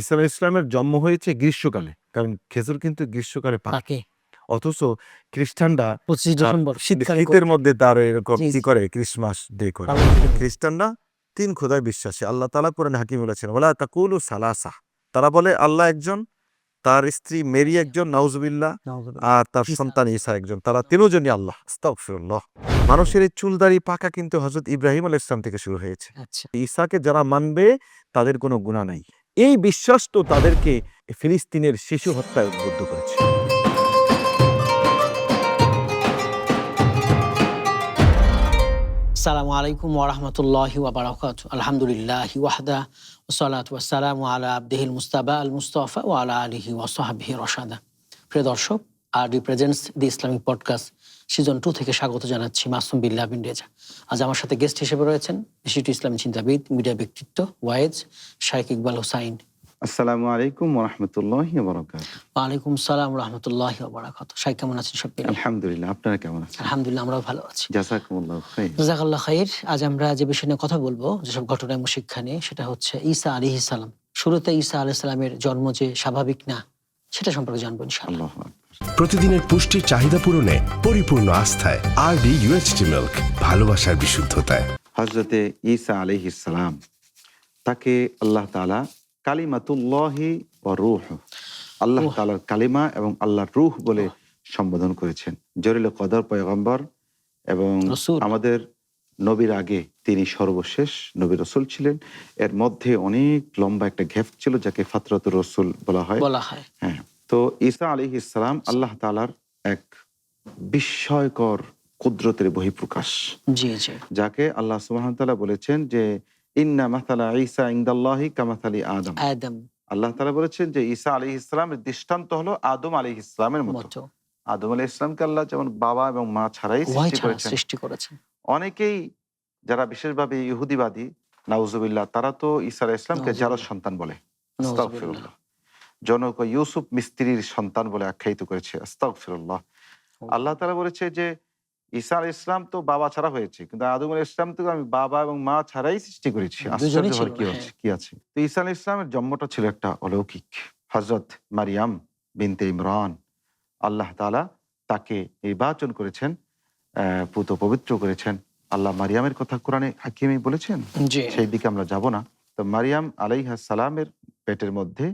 ঈসা আলাইহিস সালামের জন্ম হয়েছে গ্রীষ্মকালে। কারণ খেজুর কিন্তু গ্রীষ্মকালে পাকে। পাকে। অথচ খ্রিস্টানরা ২৫ ডিসেম্বর শীতকালে শীতের মধ্যে তার এরকম জি, কি জি। করে ক্রিসমাস ডে করে। পালন করে। খ্রিস্টানরা ৩ খোদায় বিশ্বাসী। আল্লাহ তাআলা কোরআনে হাকিমে বলেছেন, ওয়ালা তাকুলু সালাসা। তারা বলে আল্লাহ একজন, তার স্ত্রী মেরি একজন, নাউজুবিল্লাহ, নাউযুবিল্লাহ। আর তার ঈসা সন্তান ঈসা একজন। তারা ৩ জনই আল্লাহ। আস্তাগফিরুল্লাহ। মানুষের এই চুলদাড়ি পাকা কিন্তু হযরত ইব্রাহিম আলাইহিস সালাম থেকে শুরু হয়েছে। আচ্ছা। ঈসাকে যারা মানবে তাদের কোনো গুনাহ নাই। এই বিশ্বাস তো তাদেরকে ফিলিস্তিনের শিশু হত্যায় উদ্বুদ্ধ করেছে। আসসালামু আলাইকুম ওয়া রাহমাতুল্লাহি ওয়া বারাকাতুহু। আলহামদুলিল্লাহি ওয়াহদা ওয়াসসালাতু ওয়াসসালামু আলা আবদিহিল মুস্তাবা আল মুস্তাফা ওয়া আলা আলিহি ওয়া সাহবিহি রাশাদা। প্রিয় দর্শক, আর রিপ্রেজেন্টস দি ইসলামিক পডকাস্ট সিজন 2 থেকে স্বাগত জানাচ্ছি মাসুম বিল্লাহ বিন রেজা। আজ আমার সাথে গেস্ট হিসেবে রয়েছেন বিশিষ্ট ইসলামী চিন্তাবিদ, মিডিয়া ব্যক্তিত্ব, ওয়াইজ শাইখ ইকবাল হোসাইন। আসসালামু আলাইকুম ওয়া রাহমাতুল্লাহি ওয়া বারাকাতুহু। ওয়ালাইকুম সালাম ওয়া রাহমাতুল্লাহি ওয়া বারাকাতুহু। শাইখ কেমন আছেন সব মিলে? আলহামদুলিল্লাহ, আপনারা কেমন আছেন? আলহামদুলিল্লাহ, আমরাও ভালো আছি। জাযাকুমুল্লাহু খাইর। জাযাকাল্লাহ খাইর। আজ আমরা যে বিষয় নিয়ে কথা বলবো, যেসব ঘটনা এবং শিক্ষা নিয়ে, সেটা হচ্ছে ঈসা আলাইহিস সালাম। শুরুতে ঈসা আলাইহিস সালামের জন্ম যে স্বাভাবিক না, সেটা সম্পর্কে জানবো ইনশাআল্লাহ। আল্লাহু আকবার। প্রতিদিনের পুষ্টির চাহিদা পূরণে পরিপূর্ণ আস্থায় আরডি UHT মিল্ক, ভালোবাসার বিশুদ্ধতায়। হযরতে ঈসা আলাইহিস সালাম, তাকে আল্লাহ তাআলা কালিমাতুল্লাহি ওয়া রূহ, আল্লাহ তাআলার কালিমা এবং আল্লাহর রূহ বলে সম্বোধন করেছেন। জলিল কদর পয়গম্বর এবং রাসূল। আমাদের নবীর আগে তিনি সর্বশেষ নবী রাসূল ছিলেন। এর মধ্যে অনেক লম্বা একটা গ্যাপ ছিল, যাকে ফাতরাতুর রাসূল বলা হয়। হ্যাঁ, তো ঈসা আলাইহিস সালাম আল্লাহ তাআলার এক বিস্ময়কর কুদরতের বহিঃপ্রকাশ, জি জি। যাকে আল্লাহ সুবহানাহু ওয়া তাআলা বলেছেন যে ইন্না মাসালা ঈসা ইনদাল্লাহি কামাসালি আদম। আদম আল্লাহ তাআলা বলেছেন যে ঈসা আলাইহিস সালামের দৃষ্টান্ত হলো আদম আলাইহিস সালামের মতো। মতো আদম আলাইহিস সালামকে আল্লাহ যেমন বাবা এবং মা ছাড়াই ওয়াই সৃষ্টি ছাড়া করেছেন, সৃষ্টি করেছেন। অনেকেই যারা বিশেষভাবে ইহুদিবাদী, নাউজুবিল্লাহ, তারা তো ঈসা আলাইহিস সালামকে জারজ সন্তান বলে। আস্তাগফিরুল্লাহ। জনক ইউসুফ মিস্ত্রির সন্তান বলে আখ্যায়িত করেছে। আস্তাগফিরুল্লাহ। আল্লাহ তাআলা বলেছে যে ঈসা আলাইহিস সালাম তো বাবা ছাড়া হয়েছে, কিন্তু আদম আলাইহিস সালাম তো আমি বাবা এবং মা ছাড়াই সৃষ্টি করেছি। আশ্চর্য হওয়ার কি আছে? তো ঈসা আলাইহিস সালামের জন্মটা ছিল একটা অলৌকিক। হযরত মারিয়াম বিনতে ইমরান, আল্লাহ তাআলা তাকে নির্বাচন করেছেন, পুত পবিত্র করেছেন। আল্লাহ মারিয়ামের কথা কোরআনে হাকিমে বলেছেন, জি। সেই দিকে আমরা যাব না। তো মারিয়াম আলাইহিস সালামের পেটের মধ্যে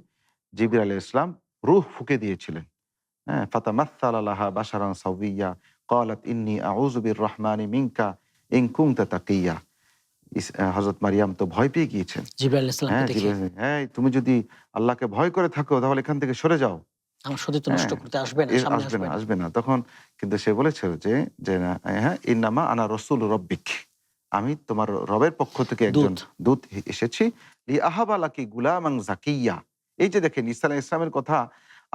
জিবরিল আলাইহিস সালাম রূহ ফুঁকে দিয়েছিলেন। হ্যাঁ, ফাতামাসসালা লাহা বাশারান সাওয়িয়্যা ক্বালাত ইন্নী আউযু বির-রাহমানি মিনকা ইন কুনতা তাকিয়্যা। হযরত মারিয়াম তো ভয় পেয়ে গিয়েছেন। জিবরাইল আলাইহিস সালামকে দেখে, হ্যাঁ, তুমি যদি আল্লাহকে ভয় করে থাকো তাহলে এখান থেকে সরে যাও। আমার সতীত্ব নষ্ট হ্যাঁ, করতে আসবে না, সামনে আসবে না। তখন কিন্তু সে বলেছিল যে না, হ্যাঁ, ইন্নামা আনা রাসূল রব্বিক, আমি তোমার রবের পক্ষ থেকে একজন দূত এসেছি। লিআহাবা লাকি গুলামান যাকিয়্যা। এই যে দেখেন, ঈসা আলাইহিস সালামের কথা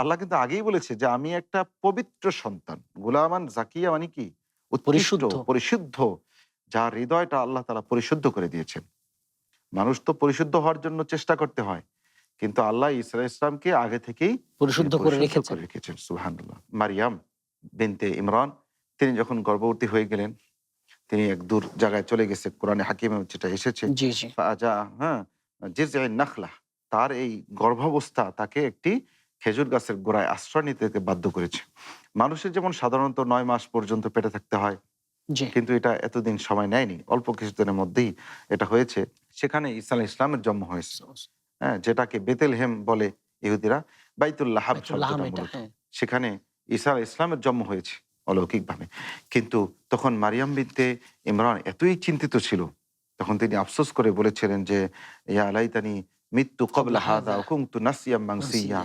আল্লাহ কিন্তু আগেই বলেছে যে আমি একটা পবিত্র সন্তান। গুলামান যাকিয়্যা মানে কি? উৎকৃষ্ট, পরিশুদ্ধ, যার হৃদয়টা আল্লাহ তাআলা পরিশুদ্ধ করে দিয়েছেন। মানুষ তো পরিশুদ্ধ হওয়ার জন্য চেষ্টা করতে হয়, কিন্তু আল্লাহ ঈসা আলাইহিস সালামকে আগে থেকেই পরিশুদ্ধ করে রেখেছেন। সুবহানাল্লাহ। মারিয়াম বিনতে ইমরান, তিনি যখন গর্ভবতী হয়ে গেলেন, তিনি এক দূর জায়গায় চলে গেছে। কোরআনে হাকিমে যেটা এসেছে, জি জি। ফাজা, হ্যাঁ, জিযঈন নাখলা, তার এই গর্ভাবস্থা তাকে একটি খেজুর গাছের গোড়ায় আশ্রয় নিতে বাধ্য করেছে। মানুষের যেমন সাধারণত 9 মাস পর্যন্ত পেটে থাকতে হয়, কিন্তু এটা এতদিন সময় নেয়নি, অল্প কিছুদিনের মধ্যেই এটা হয়েছে। সেখানে ঈসা আলাইহিস সালামের জন্ম হয়েছে। হ্যাঁ, যেটাকে বেতেলহেম বলে ইহুদিরা, বাইতুল লাহাম শব্দটা মূলত। সেখানে ঈসা আলাইহিস সালামের জন্ম হয়েছে অলৌকিকভাবে। কিন্তু তখন মারিয়াম বিনতে ইমরান এতই চিন্তিত ছিল, তখন তিনি আফসোস করে বলেছিলেন যে ইয়া লাইতানি মিত্তু ক্বাবলা হাযা ওয়া কুনতু নাসিয়াম মানসিয়া,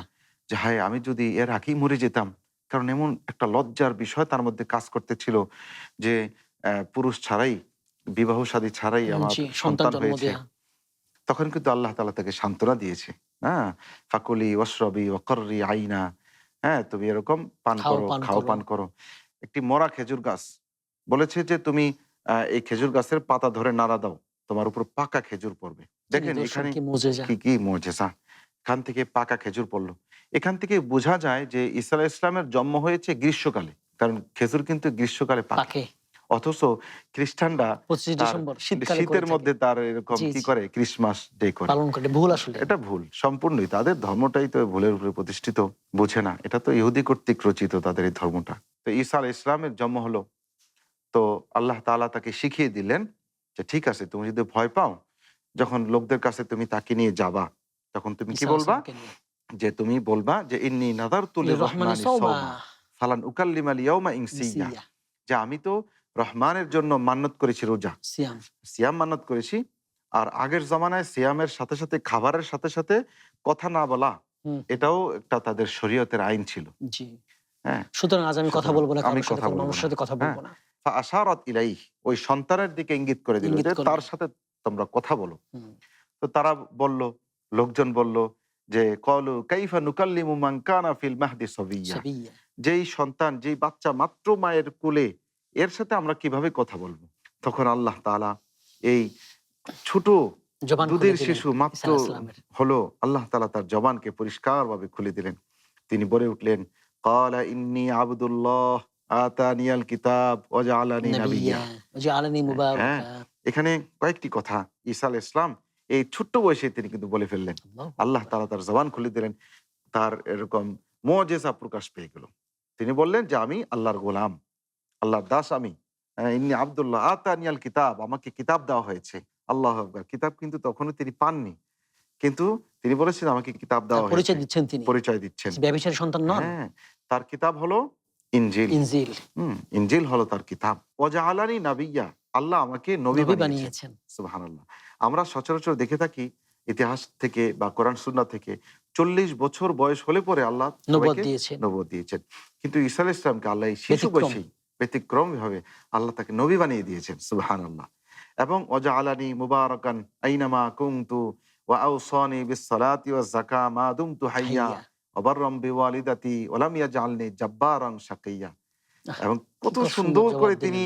যে হায়, আমি যদি এর আগেই মরে যেতাম। কারণ এমন একটা লজ্জার বিষয় তার মধ্যে কাজ করতেছিল যে পুরুষ ছাড়াই, বিবাহ শাদী ছাড়াই আমার সন্তান হয়েছে। তখন কিন্তু আল্লাহ তাআলা তাকে সান্ত্বনা দিয়েছে। হ্যাঁ, ফাকুলি ওয়াশরাবি ওয়া কররি আইনা, হ্যাঁ, তুমি এরকম পান করো, খাও, পান করো। একটি মরা খেজুর গাছ বলেছে যে তুমি এই খেজুর গাছের পাতা ধরে নাড়া দাও, তোমার উপর পাকা খেজুর পড়বে। দেখেন এখানে কি মুজিজা, এখান থেকে পাকা খেজুর পড়লো। এখান থেকে বোঝা যায় যে ঈসা আলাইহিস সালামের জন্ম হয়েছে গ্রীষ্মকালে, কারণ খেজুর কিন্তু গ্রীষ্মকালে পাকে। অথচ খ্রিস্টানরা 25 তার ডিসেম্বর শীতকালে করে শীতের থাকে। মধ্যে তার এরকম জি, কি জি। করে ক্রিসমাস ডে করে। পালন করে ভুল আসলে। এটা ভুল, সম্পূর্ণই তাদের ধর্মটাই তো ভুলের উপরে প্রতিষ্ঠিত, বোঝে না। এটা তো ইহুদি কর্তৃক রচিত তাদের এই ধর্মটা। তো ঈসা আলাইহিস সালামের জন্ম হলো, তো আল্লাহ তাআলা তাকে শিখিয়ে দিলেন যে ঠিক আছে, তুমি যদি ভয় পাও, যখন লোকদের কাছে তুমি তাকে নিয়ে যাবা, তখন তুমি কি ঈসা বলবা? আলাইহিসসালামকে নিয়ে। যে তুমি বলবা যে ইন্নী নাযারতু লির-রহমানি লির-রহমানি সাওমা সাওমা ফালান উকাল্লিমাল ইয়াওমা ইনসিয়্যা। ইনসিয়্যা। যে আমি তো রহমানের জন্য মান্নত করেছি রোজা, সিয়াম। সিয়াম মান্নত করেছি। আর আগের জমানায় সিয়ামের সাথে সাথে খাবারের সাথে সাথে কথা না বলা, হুম, এটাও একটা তাদের শরীয়তের আইন ছিল। জি। হ্যাঁ, সুতরাং আজ আমি কথা সুতরাং বলবো না আমি কারোর সাথে, কথা কোনো বলবো মানুষের না। সাথে কথা হ্যাঁ, বলবো না। ফাআশারাত ইলাইহি, ওই সন্তানের দিকে ইঙ্গিত করে দিল ইঙ্গিত যে করলো। তার সাথে তোমরা কথা বলো। হুম, তো তারা বলল, লোকজন বলল যে ক্বালু কাইফা নুকাল্লিমু মান কানা ফিল মাহদি সাবিয়্যা। সাবিয়্যা। যেই সন্তান, যেই বাচ্চা মাত্র মায়ের কোলে, এর সাথে আমরা কিভাবে কথা বলবো? তখন আল্লাহ তাআলা এই ছোট জবান খুলে দুধের দিলেন শিশু ঈসা মাত্র আলাইহিস সালামের। হলো, আল্লাহ তাআলা তার জবানকে পরিষ্কারভাবে খুলে দিলেন। তিনি বলে উঠলেন, ক্বালা ইন্নী আবদুল্লাহ আতানিয়াল কিতাব ওয়া জাআলানি নাবিয়্যা নাবিয়্যা। ওয়া জাআলানি হ্যাঁ, মুবারাকা। এখানে কয়েকটি কথা ঈসা আলাইহিস সালাম এই ছোট্ট বয়সে তিনি কিন্তু বলে ফেললেন। আল্লাহু আল্লাহ আকবার। তাআলা তার জবান খুলে দিলেন। তার এরকম মুজিজা প্রকাশ পেয়ে গেল। তিনি বললেন যে আমি আল্লাহর গোলাম, আল্লাহর দাস আমি। ইন্নী আব্দুল্লাহ আতানিয়াল কিতাব, আমাকে কিতাব দেওয়া হয়েছে। আল্লাহু আকবার। কিতাব কিন্তু তখনও তিনি পাননি। কিন্তু তিনি বলেছেন আমাকে কিতাব তার দেওয়া হয়েছে। পরিচয় দিচ্ছেন তিনি। পরিচয় দিচ্ছেন। ব্যভিচারী সন্তান নন। হ্যাঁ, তার কিতাব হলো ইনজিল। ইনজিল। ইনজিল হলো তার কিতাব। ওয়া জাআলানি নাবিয়্যা, আল্লাহ আমাকে নবী নবী বানিয়েছেন। বানিয়েছেন। সুবহানাল্লাহ। আমরা সচরাচর দেখে থাকি ইতিহাস থেকে বা কোরআন সুন্নাহ থেকে 40 বছর বয়স হলে পরে আল্লাহ নবুয়ত সবাইকে দিয়েছেন। নবুয়ত দিয়েছেন। কিন্তু ঈসা আলাইহিস সালামকে আল্লাহ এই শিশু ব্যতিক্রম। বয়সেই ব্যতিক্রমভাবে আল্লাহ তাকে নবী বানিয়ে দিয়েছেন। সুবহানাল্লাহ। এবং ওয়া জাআলানি মুবারাকান আইনামা কুনতু ওয়া আওসানি বিস-সালাতি ওয়াজ-যাকা মা দুমতু হাইয়্যা হাইয়া। ওয়া বাররাম বিওয়ালিদাতি ওয়া লাম ইয়াজআলনি জাব্বারান শাকিয়্যা। এবং কত কত সুন্দর জবাব করে দিলেন। তিনি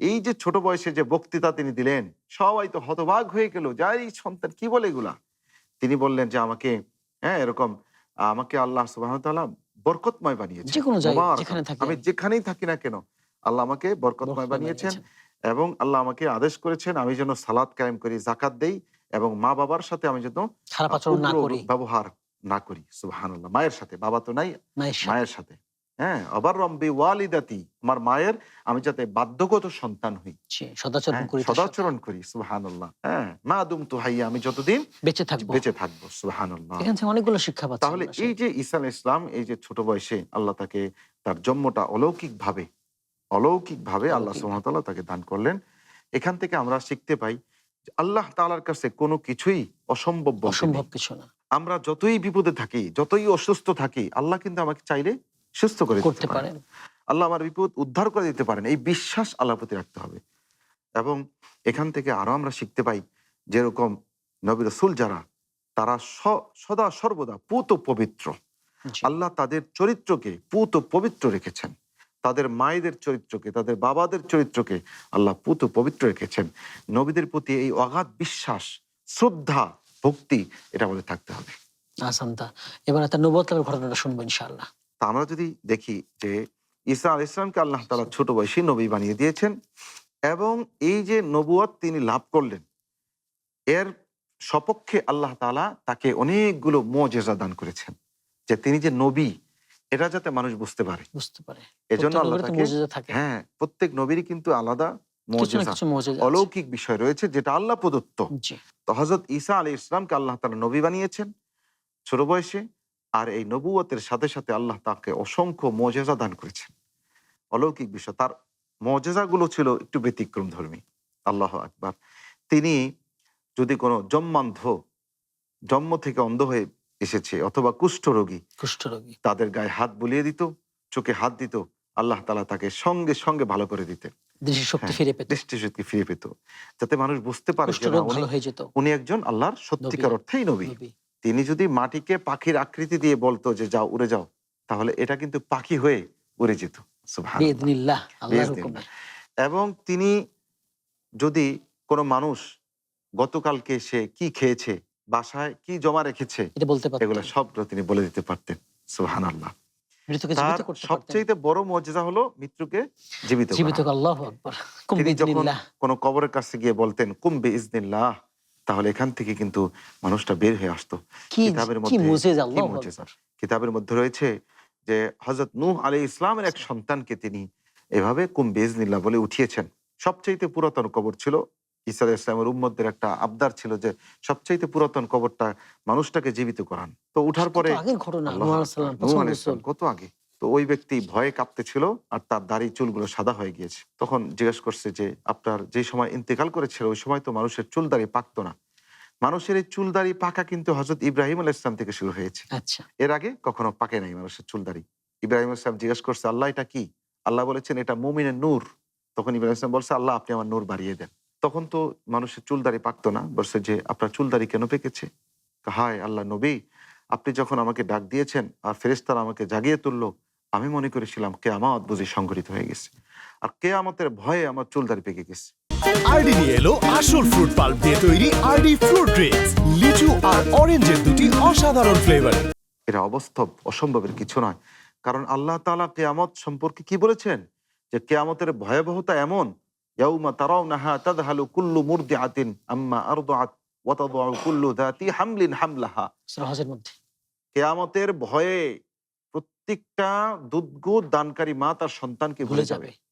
এই যে ছোট বয়সে যে বক্তৃতা তিনি দিলেন, সবাই তো হতবাক হয়ে গেল যে এই সন্তান কি বলে এগুলা। তিনি বললেন যে আমাকে, হ্যাঁ, এরকম আমাকে আল্লাহ সুবহানাহু ওয়া তাআলা বরকতময় বানিয়েছেন। যেকোনো জায়গায় মুবারাকান। যেখানে থাকি আমি আমি যেখানেই থাকি না কেন, আল্লাহ আমাকে বরকতময় বরকতময় বানিয়েছেন। বানিয়েছেন। এবং আল্লাহ আমাকে আদেশ করেছেন আমি যেন সালাত কায়েম করি, যাকাত দেই, এবং মা বাবার সাথে আমি যেন খারাপ আচরণ না উগ্র করি। ব্যবহার না করি। সুবহানাল্লাহ। মায়ের সাথে, বাবা তো নাই, মায়ের সাথে। মায়ের সাথে। হ্যাঁ, আবাররাম বিওয়ালিদাতি, আমার মায়ের আমি যাতে বাধ্যগত সন্তান হই। জি, সদাচরণ হ্যাঁ, করি তার সাথে। সদাচরণ করি। সুবহানাল্লাহ। হ্যাঁ, মা দুমতু হাইয়া, আমি যতদিন বেঁচে থাকবো। বেঁচে থাকবো। সুবহানাল্লাহ। এখান থেকে অনেকগুলো শিক্ষা পাচ্ছি তাহলে আমরা এই আসলে। যে ঈসা আলাইহিস সালাম এই যে ছোট বয়সে আল্লাহ তাকে তার জন্মটা অলৌকিকভাবে আল্লাহ অলৌকিক। সুবহানাহু ওয়া তাআলা তাকে দান করলেন। এখান থেকে আমরা শিখতে পাই যে আল্লাহ তাআলার কাছে কোনো কিছুই অসম্ভব বলতে নেই। অসম্ভব কিছু না। আমরা যতই বিপদে থাকি, যতই অসুস্থ থাকি, আল্লাহ কিন্তু আমাকে চাইলে সুস্থ করে দিতে করতে পারেন। পারেন। আল্লাহ আমার বিপদ উদ্ধার করে দিতে পারেন। এই বিশ্বাস আল্লাহর প্রতি রাখতে হবে। এবং এখান থেকে আরো আমরা শিখতে পাই যেরকম নবী রাসূল যারা, তারা সদা সর্বদা পুত পবিত্র। জি। আল্লাহ তাদের চরিত্রকে পুত পবিত্র রেখেছেন। তাদের মায়েদের চরিত্রকে, তাদের বাবাদের চরিত্রকে আল্লাহ পুত পবিত্র রেখেছেন। নবীদের প্রতি এই অগাধ বিশ্বাস, শ্রদ্ধা, ভক্তি, এটা আমাদের থাকতে হবে। আসান্তা। এবার তার নবুয়ত লাভের ঘটনাটা শুনবো ইনশাআল্লাহ। তা আমরা যদি দেখি যে ঈসা আলাইহিস সালামকে আল্লাহ তাআলা ছোট বয়সী নবী বানিয়ে দিয়েছেন, এবং এই যে নবুয়ত তিনি লাভ করলেন, এর সপক্ষে আল্লাহ তাআলা তাকে অনেকগুলো মুজিজা দান করেছেন, যে তিনি যে নবী এটা যাতে মানুষ বুঝতে পারে। বুঝতে পারে। এজন্য প্রত্যেক আল্লাহ নবীর তো তাকে, মুজিজা থাকে। হ্যাঁ, প্রত্যেক নবীরই কিন্তু আলাদা কিছু না মুজিজা, কিছু মুজিজা আছে। অলৌকিক বিষয় রয়েছে যেটা আল্লাহ প্রদত্ত। জি। তো হযরত ঈসা আলাইহিস সালামকে আল্লাহ তাআলা নবী বানিয়েছেন ছোট বয়সে, আর এই নবুয়তের সাথে সাথে আল্লাহ তাকে অসংখ্য মুজিজা দান করেছেন, অলৌকিক বিষয়। তার মুজিজাগুলো ছিল একটু ব্যতিক্রমধর্মী। আল্লাহু আকবার। তিনি যদি কোনো জন্মান্ধ, জন্ম থেকে অন্ধ হয়ে এসেছে, অথবা কুষ্ঠরোগী, কুষ্ঠরোগী। তাদের গায়ে হাত বুলিয়ে দিত, চোখে হাত দিত, আল্লাহ তাআলা তাকে সঙ্গে সঙ্গে ভালো করে দিতেন। দৃষ্টিশক্তি হ্যাঁ, ফিরে পেত। দৃষ্টিশক্তি ফিরে পেত, যাতে মানুষ বুঝতে পারে যে না, কুষ্ঠরোগ ভালো হয়ে যেত। উনি একজন আল্লাহর সত্যিকার অর্থেই নবী। নবী। তিনি যদি মাটিকে পাখির আকৃতি দিয়ে বলতো যে যাও, উড়ে যাও, তাহলে এটা কিন্তু পাখি হয়ে উড়ে যেত। সুবহানাল্লাহ। বিইذনিল্লাহ, আল্লাহর বিইذনিল্লাহ। হুকুমে। এবং তিনি যদি কোনো মানুষ গতকালকে সে কি খেয়েছে, বাসায় কি জমা রেখেছে, এটা বলতে পারতেন। এগুলো সবগুলো তিনি বলে দিতে পারতেন। সুবহানাল্লাহ। মৃতকে তার জীবিত করতে পারতেন। সবচেয়ে বড় মুজিজা হলো মৃত্যুকে জীবিত জীবিত করা। আল্লাহু আকবার। কুম তিনি যখন বিইذনিল্লাহ। কোনো কবরের কাছে গিয়ে বলতেন কুম বিইজনিল্লাহ, তাহলে এখান থেকে কিন্তু মানুষটা বের হয়ে আসতো। কি কিতাবের কি মধ্যে মুজিজা, কি আল্লাহু মুজিজা, আকবার। কিতাবের মধ্যে রয়েছে যে হযরত নূহ আলাইহিস ইসলামের এক সন্তানকে তিনি এভাবে কুম বিইজনিল্লাহ বলে উঠিয়েছেন। সবচাইতে পুরাতন কবর ছিল, ঈসা আলাইহিস সালামের উম্মতদের একটা আবদার ছিল যে সবচাইতে পুরাতন কবরটা মানুষটাকে জীবিত করান। তো উঠার কত পরে আগের ঘটনা। আল্লাহু নূহ আলাইহিস আকবার, সালাম নূহ প্রথম আলাইহিস রাসূল। সালাম কত আগে। তো ওই ব্যক্তি ভয়ে কাঁপতেছিল আর তার দাড়ি চুলগুলো সাদা হয়ে গিয়েছে। তখন জিজ্ঞেস করছে যে আপনার যে সময় ইন্তেকাল করেছিল ওই সময় তো মানুষের চুল দাড়ি পাকতো না। মানুষের এই চুল দাড়ি পাকা কিন্তু হযরত ইব্রাহিম আলাইহিস সালাম থেকে শুরু হয়েছে। আচ্ছা। এর আগে কখনো পাকে নাই মানুষের চুল দাড়ি। ইব্রাহিম আলাইহিস সালাম জিজ্ঞেস করছে, আল্লাহ এটা কি? আল্লাহ বলেছেন এটা মুমিনের নূর। তখন ইব্রাহিম আলাইহিস সালাম বলছে, আল্লাহ আপনি আমার নূর বাড়িয়ে দেন। তখন তো মানুষের চুল দাড়ি পাকতো না। বলছে যে আপনার চুল দাড়ি কেন পেকেছে? হায় আল্লাহ নবী, আপনি যখন আমাকে ডাক দিয়েছেন আর ফেরেশতারা আমাকে জাগিয়ে তুললো, আমি মনে করেছিলাম কেয়ামত বুঝি সংঘটিত হয়ে গেছে। আর কেয়ামতের ভয়ে আমার চুল দাড়ি পেকে গেছে। আরডি নিয়ে এলো আসল ফ্রুট পাল্প দিয়ে তৈরি আরডি ফ্রুট ড্রিঙ্কস, লিচু আর অরেঞ্জের দুটি অসাধারণ ফ্লেভার। এটা অবাস্তব, অসম্ভবের কিছু নয়। কারণ আল্লাহ তাআলা কেয়ামত সম্পর্কে কি বলেছেন? যে কেয়ামতের ভয়াবহতা এমন, ইয়াউমা তারাউনাহা তাযহালু কুল্লু মুরদিআতিন আম্মা আরদাআত ওয়া তাদউ কুল্লু যাতি হামলিন হামলাহা। সূরা হজের মধ্যে। কেয়ামতের ভয়ে প্রত্যেকটা দুধ দানকারী মা তার সন্তানকে ভুলে ভুলে যাবে। যাবে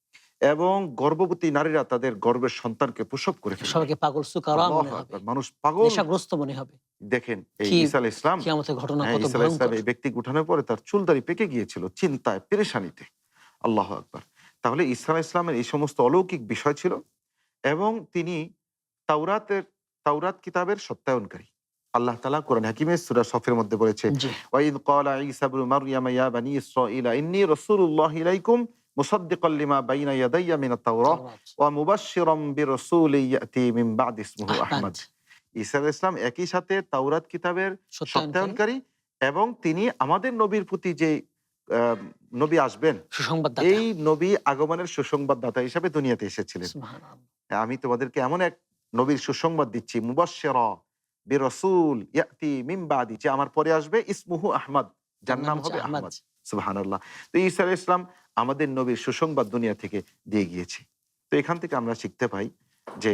এবং গর্ভবতী নারীরা তাদের গর্ভের সন্তানকে প্রসব করে ফেলবে। সবাইকে পাগল সুকারা মনে আল্লাহু হবে। আকবার, মানুষ পাগল। নেশাগ্রস্ত মনে হবে। দেখেন এই কি ঈসা আলাইহিস সালাম, কিয়ামতের ঘটনা হ্যাঁ, কত ঈসা আলাইহিস সালাম ভয়ঙ্কর। এই ব্যক্তি উঠানোর পরে তার চুল দাড়ি পেকে গিয়েছিল চিন্তায়, পেরেশানিতে। আল্লাহু আকবার। তাহলে ঈসা আলাইহিস সালামের এই সমস্ত অলৌকিক বিষয় ছিল এবং তিনি তাওরাত কিতাবের সত্যায়নকারী। আল্লাহ তাআলা কোরআন হাকিমের সূরা সফের মধ্যে বলেছে, জি। ওয়াইদ ক্বালা ঈসা ইবনু মারইয়াম ইয়া বানী ইসরাঈল ইন্নী রাসূলুল্লাহি ইলাইকুম মুসাদ্দিকাল লিমা বাইনা ইয়াদাইয়া মিনাত তাওরাহ ওয়া মুবাশশিরাম বিরাসূলিন ইয়াতি মিন বা'দি ইসমুহু আহমদ। ঈসা আলাইহিস সালাম একই সাথে তাওরাত কিতাবের সত্যায়নকারী এবং তিনি আমাদের নবীর প্রতি যে নবী আসবেন, সুসংবাদদাতা। এই নবী আগমনের সুসংবাদদাতা হিসেবে দুনিয়াতে এসেছিলেন। সুবহানাল্লাহ। আমি তোমাদেরকে এমন এক নবীর সুসংবাদ দিচ্ছি, মুবাশশিরা বিরাসূল ইয়াতি মিন বাদি, যে আমার পরে আসবে, ইসমুহু আহমদ, যার নাম হবে আহমদ। সুবহানাল্লাহ। তো ঈসা আলাইহিস সালাম আমাদের নবীর সুসংবাদ দুনিয়া থেকে দিয়ে গিয়েছে। তো এখান থেকে আমরা শিখতে পাই যে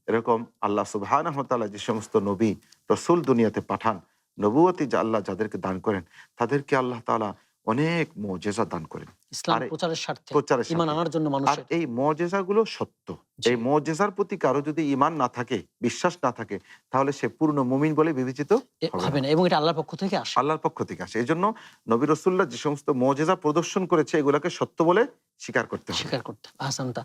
এরকম আল্লাহ সুবহানাহু ওয়া তাআলা যে সমস্ত নবী রাসূল দুনিয়াতে পাঠান, নবুয়তি যা আল্লাহ যাদেরকে দান করেন, তাদেরকে আল্লাহ তাআলা অনেক মুজিজা দান করেন ইসলাম আর প্রচারের স্বার্থে, প্রচারের ঈমান সাথে। আনার জন্য আর মানুষের। এই মুজিজাগুলো সত্য। জি। এই মুজিজার প্রতি কারো যদি ঈমান না থাকে, বিশ্বাস না থাকে, তাহলে সে পূর্ণ মুমিন বলে বিবেচিত হবে হবে না। না, এবং এটা আল্লাহর পক্ষ থেকে আসে। আল্লাহর পক্ষ থেকে আসে। এজন্য নবী রাসূলুল্লাহ যে সমস্ত মুজিজা প্রদর্শন করেছে এগুলোকে সত্য বলে স্বীকার করতে হবে। স্বীকার করতে আহসানতা।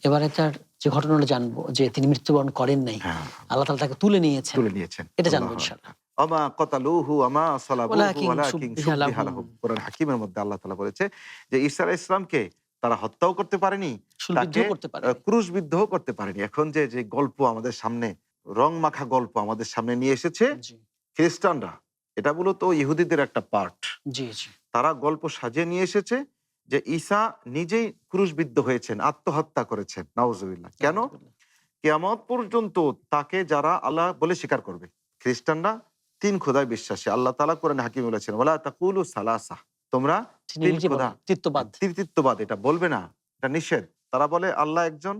এবারে তার যে ঘটনাটা জানবো, যে তিনি মৃত্যুবরণ করেন নাই, হ্যাঁ, আল্লাহ তাআলা তাকে তুলে নিয়েছেন, তুলে নিয়েছেন। এটা জানবো আল্লাহু ইনশাআল্লাহ। আকবার। আমা ক্বাতালুহু আমা সালাবুহু ওয়ালাকিন ওয়ালাকিন শুব্বিহা শুব্বিহা লাহুম। লাহুম। কোরআন হাকিমের মধ্যে আল্লাহ তাআলা বলেছে যে ঈসা আলাইহিস সালামকে তারা হত্যাও করতে পারেনি, শুলবিদ্ধ তাকে করতে পারে। ক্রুশবিদ্ধও করতে পারেনি। এখন যে গল্প আমাদের সামনে, রং মাখা গল্প আমাদের সামনে নিয়ে এসেছে জি খ্রিস্টানরা, এটা মূলত ইহুদিদের একটা পার্ট। জি জি। তারা গল্প সাজিয়ে নিয়ে এসেছে যে ঈসা নিজেই ক্রুশবিদ্ধ হয়েছেন, আত্মহত্যা করেছেন। নাউজুবিল্লাহ। কেন? কিয়ামত পর্যন্ত তাকে যারা আল্লাহ বলে স্বীকার করবে। খ্রিস্টানরা ৩ খোদায় বিশ্বাসী। আল্লাহ তাআলা কোরআনে হাকিমে বলেছেন, ওয়ালা তাকুলু সালাসা, তোমরা ৩ খোদা, তৃতীয়বাদ। তৃতীয়বাদ এটা বলবে না, এটা নিষেধ। তারা বলে আল্লাহ একজন,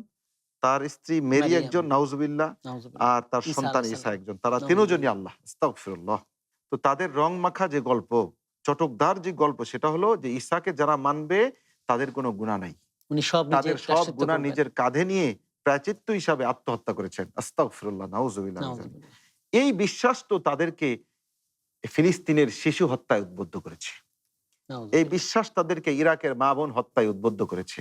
তার স্ত্রী মেরি মারিয়াম। একজন, নাউজুবিল্লাহ, নাউযুবিল্লাহ। আর তার ঈসা সন্তান আলাইহিস ঈসা সালাম। একজন। তারা নাউযুবিল্লাহ। তিনজনই আল্লাহ। আস্তাগফিরুল্লাহ। তো তাদের রং মাখা যে গল্প, চটকদার যে গল্প, সেটা হলো যে ঈসাকে যারা মানবে তাদের কোনো গুনাহ নাই। উনি সব তাদের নিজে সব প্রায়শ্চিত্ত গুনাহ করবেন। নিজের কাঁধে নিয়ে প্রায়শ্চিত্ত হিসাবে আত্মহত্যা করেছেন। আস্তাগফিরুল্লাহ, নাউযুবিল্লাহ। নাউযুবিল্লাহ। এই বিশ্বাস তো তাদেরকে ফিলিস্তিনের শিশু হত্যায় উদ্বুদ্ধ করেছে। এই নাউযুবিল্লাহ। বিশ্বাস তাদেরকে ইরাকের মা বোন হত্যায় উদ্বুদ্ধ করেছে।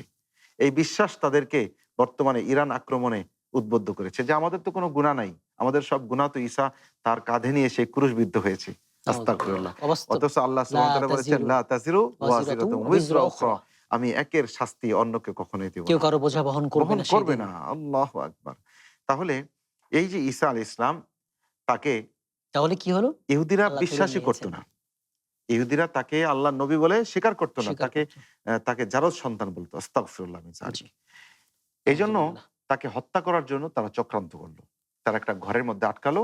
এই বিশ্বাস তাদেরকে বর্তমানে ইরান আক্রমণে উদ্বুদ্ধ করেছে যে আমাদের তো কোনো গুনাহ নাই, আমাদের সব গুনাহ তো ঈসা তার কাঁধে নিয়ে সেই ক্রুশবিদ্ধ হয়েছে। আস্তাগফিরুল্লাহ। অবাস্তব। অথচ আল্লাহ সুবহানাহু ওয়া তাআলা বলেছেন, লা তাজিরু ওয়াজিরাতুন উযরা উখরা, আমি একের শাস্তি অন্যকে কখনোই দেব কেউ না, কারো বোঝা বহন করবে বহন না করবে সেদিন। না। আল্লাহু আকবার। তাহলে এই যে ঈসা আলাইহিস সালাম, তাকে তাহলে কি হলো? ইহুদিরা আল্লাহ তুলে বিশ্বাসই করতো নিয়েছেন। না। ইহুদিরা তাকে আল্লাহর নবী বলে স্বীকার করতো না। স্বীকার তাকে করতো। তাকে জারজ সন্তান বলতো। আস্তাগফিরুল্লাহ মিন যালিক। জি। এইজন্য নাউযুবিল্লাহ। তাকে হত্যা করার জন্য তারা চক্রান্ত করলো। তারা একটা ঘরের মধ্যে আটকালো,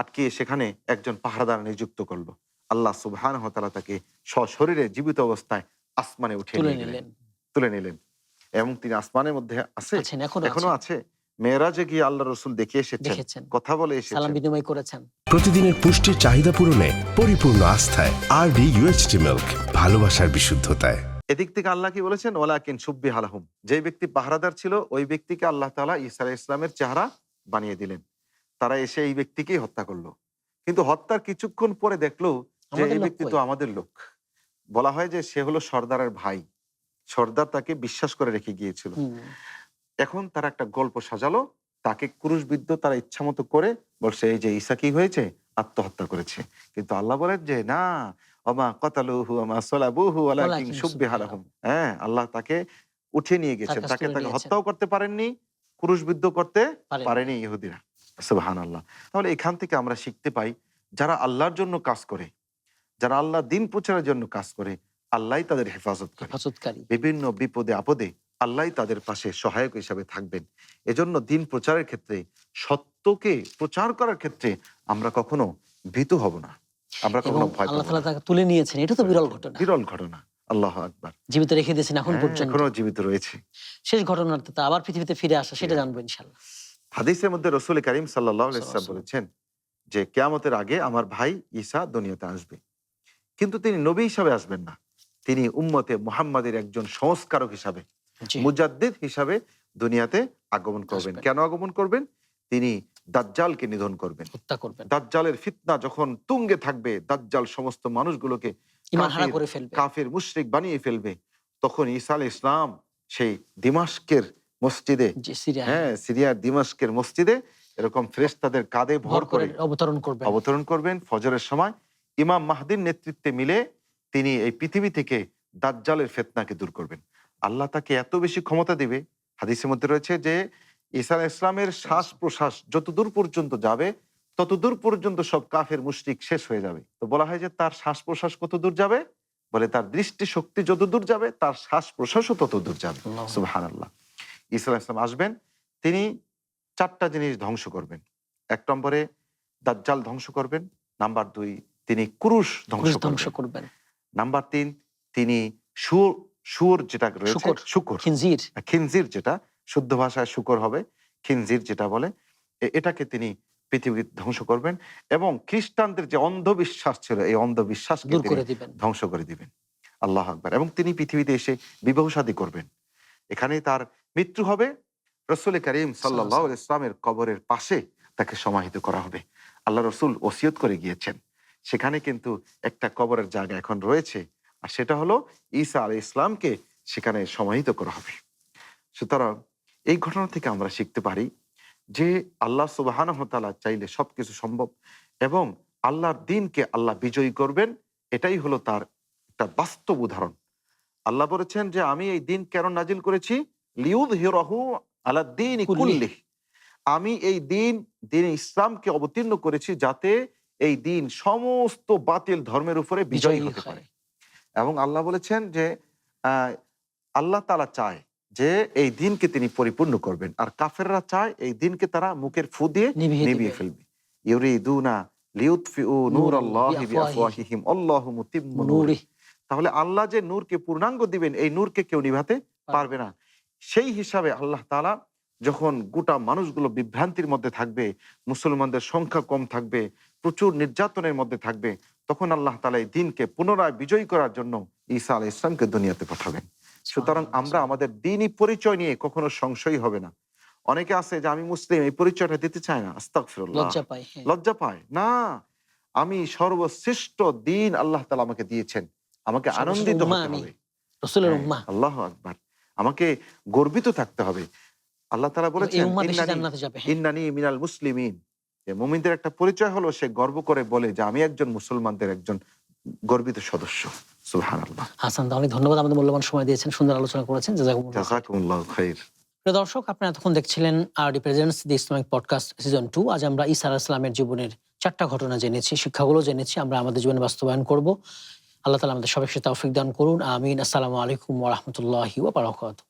আটকিয়ে সেখানে একজন পাহারাদার নিযুক্ত করলো। আল্লাহ সুবহানাহু ওয়া তাআলা তাকে সশরীরে জীবিত অবস্থায় আসমানে উঠে তুলে নিয়ে গেলেন, নিলেন, তুলে নিলেন। এবং তিনি আসমানের মধ্যে আছে, আছেন, এখনো আছে। মেয়েরাজে গিয়ে আল্লাহ রসুল দেখে এসেছেন, দেখেছেন, কথা বলে সালাম এসেছেন। বিনিময় করেছেন। প্রতিদিনের পুষ্টির চাহিদা পূরণে পরিপূর্ণ আস্থায় আরডি ইউএচটি মিল্ক, ভালোবাসার বিশুদ্ধতায়। এদিক থেকে আল্লাহ কি বলেছেন, ওয়ালাকিন সুব্বিহ লাহুম, যে ব্যক্তি পাহারাদার ছিল ওই ব্যক্তিকে আল্লাহ তাআলা ঈসা আলাইহিস সালামের চেহারা বানিয়ে দিলেন। তারা এসে এই ব্যক্তিকেই হত্যা করলো, কিন্তু হত্যার কিছুক্ষণ পরে দেখলো যে আমাদের এই লোক ব্যক্তি কই? তো আমাদের লোক। বলা হয় যে সে হলো সর্দারের ভাই, সর্দার তাকে বিশ্বাস করে রেখে গিয়েছিল। হুম, এখন তারা একটা গল্প সাজালো, তাকে ক্রুশবিদ্ধ তারা ইচ্ছা মতো করে বলছে এই যে ঈসা কি হয়েছে, আত্মহত্যা করেছে। কিন্তু আল্লাহ বলেন যে না, ওমা কতালুহু ওমা সালাবুহু ওয়ালাকিন ওয়ালাকিন শুব্বিহা শুব্বিহা লাহুম। হ্যাঁ, আল্লাহ তাকে উঠিয়ে নিয়ে তার গেছেন, কাছ তাকে তুলে তাকে নিয়েছেন। হত্যাও করতে পারেননি, ক্রুশবিদ্ধ করতে পারেননি। পারেনি ইহুদিরা। সুবহানাল্লাহ। তাহলে এখান থেকে আমরা শিখতে পাই, যারা আল্লাহর জন্য কাজ করে, যারা আল্লাহ দিন প্রচারের জন্য কাজ করে, আল্লাহই তাদের হেফাজত করে। হেফাজতকারী। বিভিন্ন বিপদে আপদে আল্লাহই তাদের পাশে সহায়ক হিসাবে থাকবেন। এজন্য দিন প্রচারের ক্ষেত্রে, সত্যকে প্রচার করার ক্ষেত্রে আমরা কখনো ভীতু হব না, আমরা এবং কখনো ভয় আল্লাহ পাবো তাআলা না। তাকে তুলে নিয়েছেন, এটা তো বিরল ঘটনা। বিরল ঘটনা। আল্লাহ আকবার। জীবিত রেখে দিয়েছেন এখন হ্যাঁ, পর্যন্ত। এখনো জীবিত রয়েছে। শেষ ঘটনাটা তা আবার পৃথিবীতে ফিরে আসা, সেটা জানবো ইনশাআল্লাহ। হাদিসের মধ্যে রাসূল কারীম সাল্লাল্লাহু আলাইহি ওয়াসাল্লাম সাল্লাল্লাহু বলেছেন যে কিয়ামতের আগে আমার ভাই ঈসা দুনিয়াতে আসবে, কিন্তু তিনি নবী হিসাবে আসবেন না, তিনি উম্মতে মুহাম্মাদের একজন সংস্কারক হিসাবে, জি, মুজাদ্দিদ হিসাবে দুনিয়াতে আগমন করবেন। আসবেন। কেন আগমন করবেন? তিনি দাজ্জালকে নিধন করবেন। হত্যা করবেন, দাজ্জালের ফিতনা যখন তুঙ্গে থাকবে, দাজ্জাল সমস্ত মানুষগুলোকে ঈমান হারা কাফির করে ফেলবে। কাফির মুশরিক বানিয়ে ফেলবে, তখন ঈসা আলাইহিস ইসলাম সেই দিমাশকের মসজিদে, জি, সিরিয়া হ্যাঁ সিরিয়ার দিমাশকের মসজিদে এরকম ফেরেশতাদের কাঁধে ভর ভর করে করে অবতরণ করবেন। অবতরণ করবেন ফজরের সময়। ইমাম মাহদির নেতৃত্বে মিলে তিনি এই পৃথিবী থেকে দাজ্জালের ফিতনাকে দূর করবেন। আল্লাহ তাকে এত বেশি ক্ষমতা দিবে, হাদিসের মধ্যে রয়েছে যে ঈসা আলাইহিস ইসলামের শ্বাস প্রশ্বাস যতদূর পর্যন্ত যাবে ততদূর পর্যন্ত সব কাফের মুশরিক শেষ হয়ে যাবে। তো বলা হয় যে তার শ্বাস প্রশ্বাস কত দূর যাবে, বলে তার দৃষ্টি শক্তি যতদূর যাবে তার শ্বাস প্রশ্বাসও ততদূর যাবে। আল্লাহু সুবহানাল্লাহ। ঈসা আলাইহিস সালাম আসবেন, তিনি চারটা জিনিস ধ্বংস করবেন। এক নম্বরে দাজ্জাল ধ্বংস করবেন, নাম্বার 2 তিনি ক্রুশ ধ্বংস ক্রুশ ধ্বংস করবেন, করবেন। নাম্বার 3 তিনি শুয়োর যেটা রয়েছে শুকর, খিনজির, খিনজির যেটা শুদ্ধ ভাষায় শুকর হবে, খিনজির যেটা বলে, এটাকে তিনি পৃথিবী ধ্বংস করবেন। এবং খ্রিস্টানদের যে অন্ধবিশ্বাস ছিল এই অন্ধবিশ্বাসকে দূর তিনি করে দিবেন। ধ্বংস করে দিবেন। আল্লাহ আকবার। এবং তিনি পৃথিবীতে এসে বিবাহ শাদী করবেন, এখানেই তার মৃত্যু হবে। রসুল করিম সাল্লাল্লাহু আলাইহি ইসলামের কবরের পাশে তাকে সমাহিত করা হবে। আল্লাহ রসুল ওসিয়ত করে গিয়েছেন, সেখানে কিন্তু একটা কবরের জায়গা এখন রয়েছে, আর সেটা হলো ঈসা আলাইহিস ইসলামকে সেখানে সমাহিত করা হবে। সুতরাং এই ঘটনা থেকে আমরা শিখতে পারি যে আল্লাহ সুবহানাহু ওয়া তাআলা চাইলে সবকিছু সম্ভব, এবং আল্লাহর দ্বীনকে আল্লাহ বিজয়ী করবেন, এটাই হলো তার একটা বাস্তব উদাহরণ। আল্লাহ বলেছেন যে আমি এই দিন কেন নাজিল করেছি, লিউযহিরাহু আলা দ্বীনি কুল্লিহি, আমি এই দিন ইসলামকে অবতীর্ণ করেছি যাতে এই দিন সমস্ত বাতিল ধর্মের উপরে বিজয়ী হতে পারে। এবং আল্লাহ বলেছেন যে আল্লাহ তাআলা চায় যে এই দিনকে তিনি পরিপূর্ণ করবেন, আর কাফেররা চায় এই দিনকে তারা মুখের ফু দিয়ে নিভিয়ে ফেলবে। ইউরিদুনা লিউতফিউ নূরাল্লাহি বিআফওয়াহিহিম আল্লাহু মুতিম্মু নূরিহি। তাহলে আল্লাহ যে নূরকে পূর্ণাঙ্গ দিবেন, এই নূরকে কেউ নিভাতে পারবে না। সেই হিসাবে আল্লাহ তাআলা যখন গোটা মানুষগুলো বিভ্রান্তির মধ্যে থাকবে, মুসলমানদের সংখ্যা কম থাকবে, প্রচুর নির্যাতনের মধ্যে থাকবে, তখন আল্লাহ তাআলা এই দিনকে পুনরায় বিজয়ী করার জন্য ঈসা আলাইহিস সালামকে দুনিয়াতে পাঠাবেন। সুতরাং আমরা আমাদের দ্বীনি পরিচয় নিয়ে কখনো সংশয় হবে না। অনেকে আছে যে আমি মুসলিম, এই পরিচয়টা দিতে চায় না, আস্তাগফিরুল্লাহ, লজ্জা পায় না। আমি সর্বশ্রেষ্ঠ দ্বীন আল্লাহ তাআলা আমাকে দিয়েছেন, আমাকে আনন্দিত হতে হবে, রাসূলের উম্মাহ, আল্লাহু আকবার, আমাকে গর্বিত থাকতে হবে। আল্লাহ তাআলা বলেছেন ইন্নানি মিনাল মুসলিমিন, যে মুমিনদের একটা পরিচয় হলো সে গর্ব করে বলে যে আমি একজন মুসলমানদের একজন গর্বিত সদস্য। সুবহানাল্লাহ। হাসান, অনেক ধন্যবাদ, আমাদের মূল্যবান সময় দিয়েছেন, সুন্দর আলোচনা করেছেন, জাযাকুমুল্লাহু খাইর। প্রিয় দর্শক, আপনারা এতক্ষণ দেখছিলেন আরডি প্রেজেন্টস দি ইসলামিক পডকাস্ট সিজন 2। আজ আমরা ঈসা আলাইহিস সালামের জীবনের 4টা ঘটনা জেনেছি, শিক্ষাগুলো জেনেছি, আমরা আমাদের জীবনে বাস্তবায়ন করব। আল্লাহ তাআলা আমাদের সবাইকে তৌফিক দান করুন, আমিন। আসসালামু আলাইকুম ওয়া রাহমাতুল্লাহি ওয়া বারাকাতুহু।